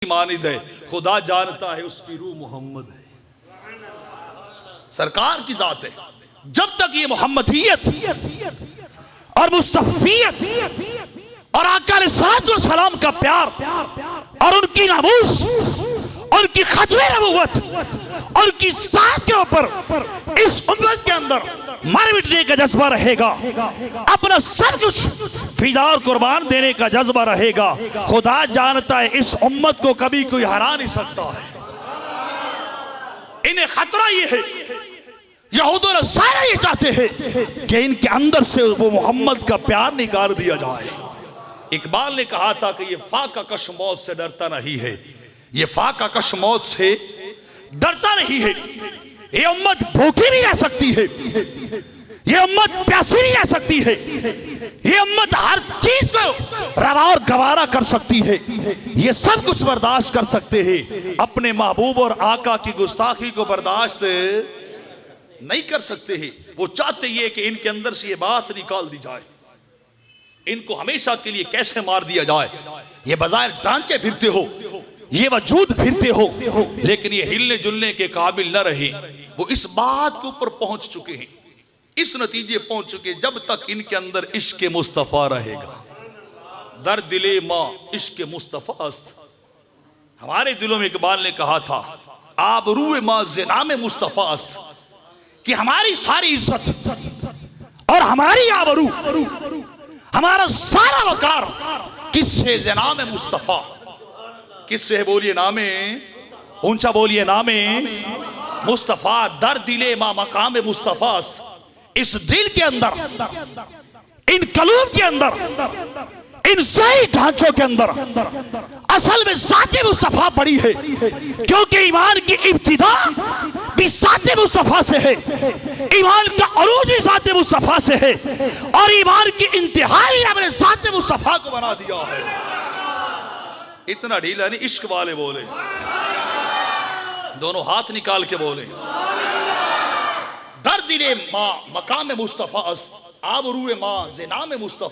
मानिद है, खुदा जानता है उसकी रूह मोहम्मद है, सरकार की जात है। जब तक ये मोहम्मदियत और मुस्तफियत और आका अलैहिस्सलाम का प्यार और उनकी नामूस, उनकी खत्मे नबूवत और उनकी साथ के ऊपर इस उम्मत के अंदर मर मिटने का जज्बा रहेगा, अपना सब कुछ फिदा और कुर्बान देने का जज्बा रहेगा, खुदा जानता है इस उम्मत को कभी कोई हरा नहीं सकता है। इन्हें खतरा ये है, यहूद और नसारा ये चाहते हैं कि इनके अंदर से वो मोहम्मद का प्यार निकाल दिया जाए। इकबाल ने कहा था कि ये फाका कश मौत से डरता नहीं है, ये फाका कश मौत से डरता नहीं है। ये उम्मत भूखी भी रह सकती है, ये उम्मत प्यासी भी रह सकती है, ये उम्मत हर चीज को रवा और गवारा कर सकती है, ये सब कुछ बर्दाश्त कर सकते हैं। अपने महबूब और आका की गुस्ताखी को बर्दाश्त नहीं कर सकते हैं। वो चाहते ये कि इनके अंदर से ये बात निकाल दी जाए, इनको हमेशा के लिए कैसे मार दिया जाए। ये बजाय टांके फिरते हो, ये वजूद फिरते हो, लेकिन ये हिलने जुलने के काबिल न रहे। वो इस बात के ऊपर पहुंच चुके हैं, इस नतीजे पहुंच चुके, जब तक इनके अंदर इश्क मुस्तफा रहेगा। दर दिले माँ इश्क मुस्तफा अस्त, हमारे दिलों में इकबाल ने कहा था आबरूए माँ ज़िनाम मुस्तफा अस्त, कि हमारी सारी इज्जत और हमारी आबरू, हमारा सारा वकार किससे? ज़िनाम मुस्तफा। किससे? बोलिए नामे ऊंचा, बोलिए नामे मुस्तफा। दर दिले मा मकाम मुस्तफा, इस दिल के अंदर, इन कलूब के अंदर, इन सही ढांचों के अंदर असल में ज़ात मुस्तफा पड़ी है, क्योंकि ईमान की इब्तिदा भी ज़ात मुस्तफा से है, ईमान का अरूज भी ज़ात मुस्तफा से है, और ईमान की इंतहा ही हमने ज़ात मुस्तफा को बना दिया है। इतना ढीला नहीं, इश्क वाले बोले, दोनों हाथ निकाल के बोले। दर दिले माँ मकाम मुस्तफा, आबरूए माँ ज़िनाम मुस्तफा।